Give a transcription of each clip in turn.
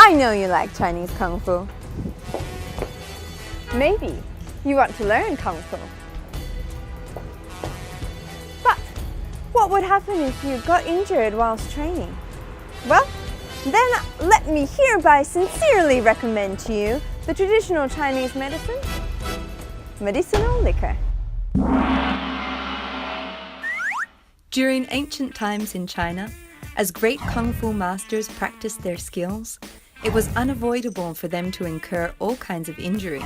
I know you like Chinese Kung Fu. Maybe you want to learn Kung Fu. But what would happen if you got injured whilst training? Well, then let me hereby sincerely recommend to you the traditional Chinese medicine, medicinal liquor. During ancient times in China, as great Kung Fu masters practiced their skills, it was unavoidable for them to incur all kinds of injury,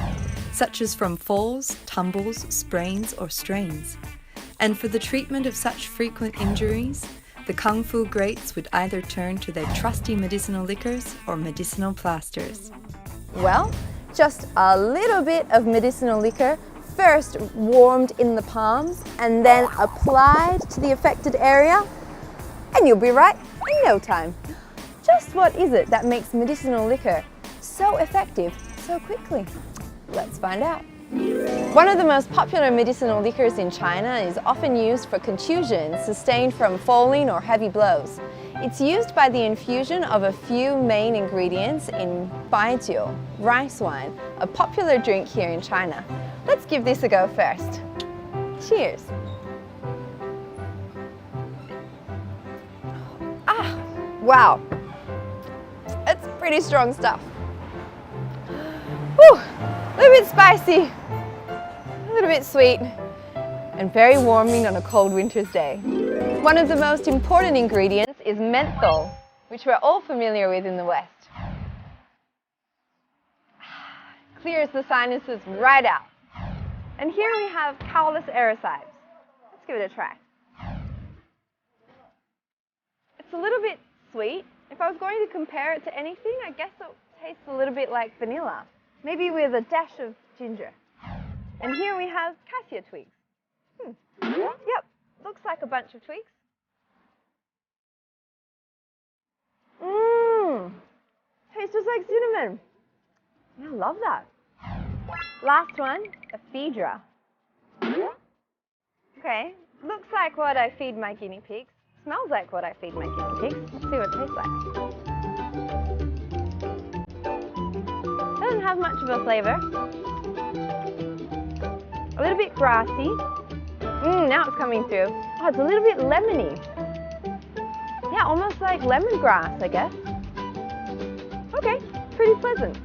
such as from falls, tumbles, sprains, or strains. And for the treatment of such frequent injuries, the Kung Fu greats would either turn to their trusty medicinal liquors or medicinal plasters. Well, just a little bit of medicinal liquor, first warmed in the palms and then applied to the affected area, and you'll be right in no time. Just what is it that makes medicinal liquor so effective so quickly? Let's find out. One of the most popular medicinal liquors in China is often used for contusions sustained from falling or heavy blows. It's used by the infusion of a few main ingredients in baijiu, rice wine, a popular drink here in China. Let's give this a go first. Cheers! Ah, wow! It's pretty strong stuff. Whew, a little bit spicy, a little bit sweet, and very warming on a cold winter's day. One of the most important ingredients is menthol, which we're all familiar with in the West. Clears the sinuses right out. And here we have cowless aerosides. Let's give it a try. It's a little bit sweet. If I was going to compare it to anything, I guess it tastes a little bit like vanilla, maybe with a dash of ginger. And here we have cassia twigs. Yep, looks like a bunch of twigs. Tastes just like cinnamon. I love that. Last one, ephedra. Okay, looks like what I feed my guinea pigs. Smells like what I feed my guinea pigs. Let's see what it tastes like. Doesn't have much of a flavor. A little bit grassy. Now it's coming through. Oh, it's a little bit lemony. Yeah, almost like lemongrass, I guess. Okay, pretty pleasant.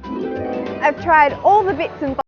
I've tried all the bits and bobs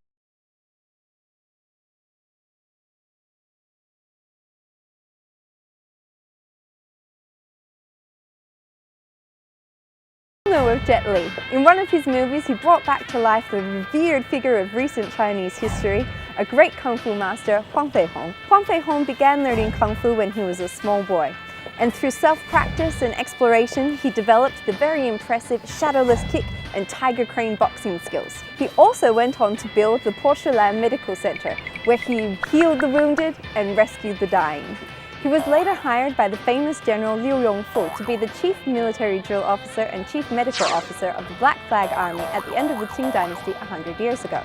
of Jet Li. In one of his movies, he brought back to life the revered figure of recent Chinese history, a great Kung Fu master, Huang Feihong. Huang Feihong began learning Kung Fu when he was a small boy. And through self-practice and exploration, he developed the very impressive shadowless kick and tiger crane boxing skills. He also went on to build the Porcelain Medical Center, where he healed the wounded and rescued the dying. He was later hired by the famous General Liu Yongfu to be the Chief Military Drill Officer and Chief Medical Officer of the Black Flag Army at the end of the Qing Dynasty 100 years ago.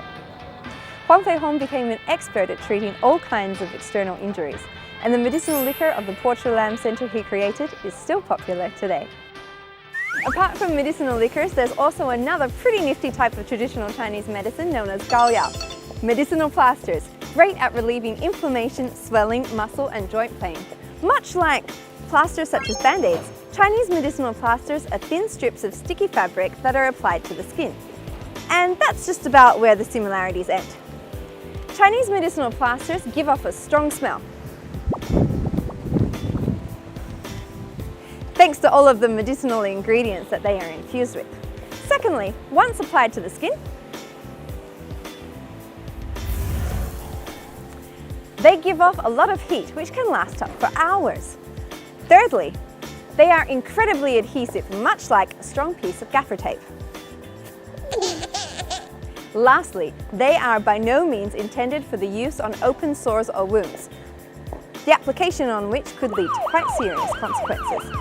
Huang Feihong became an expert at treating all kinds of external injuries, and the medicinal liquor of the Porcelain Center he created is still popular today. Apart from medicinal liquors, there's also another pretty nifty type of traditional Chinese medicine known as gaoyao, medicinal plasters, great at relieving inflammation, swelling, muscle and joint pain. Much like plasters such as band-aids, Chinese medicinal plasters are thin strips of sticky fabric that are applied to the skin. And that's just about where the similarities end. Chinese medicinal plasters give off a strong smell, thanks to all of the medicinal ingredients that they are infused with. Secondly, once applied to the skin, they give off a lot of heat, which can last up for hours. Thirdly, they are incredibly adhesive, much like a strong piece of gaffer tape. Lastly, they are by no means intended for the use on open sores or wounds, the application on which could lead to quite serious consequences.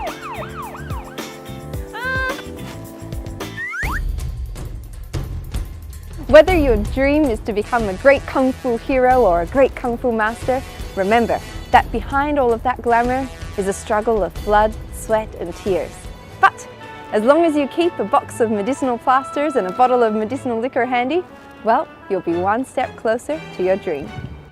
Whether your dream is to become a great Kung Fu hero or a great Kung Fu master, remember that behind all of that glamour is a struggle of blood, sweat and tears. But As long as you keep a box of medicinal plasters and a bottle of medicinal liquor handy, well, you'll be one step closer to your dream.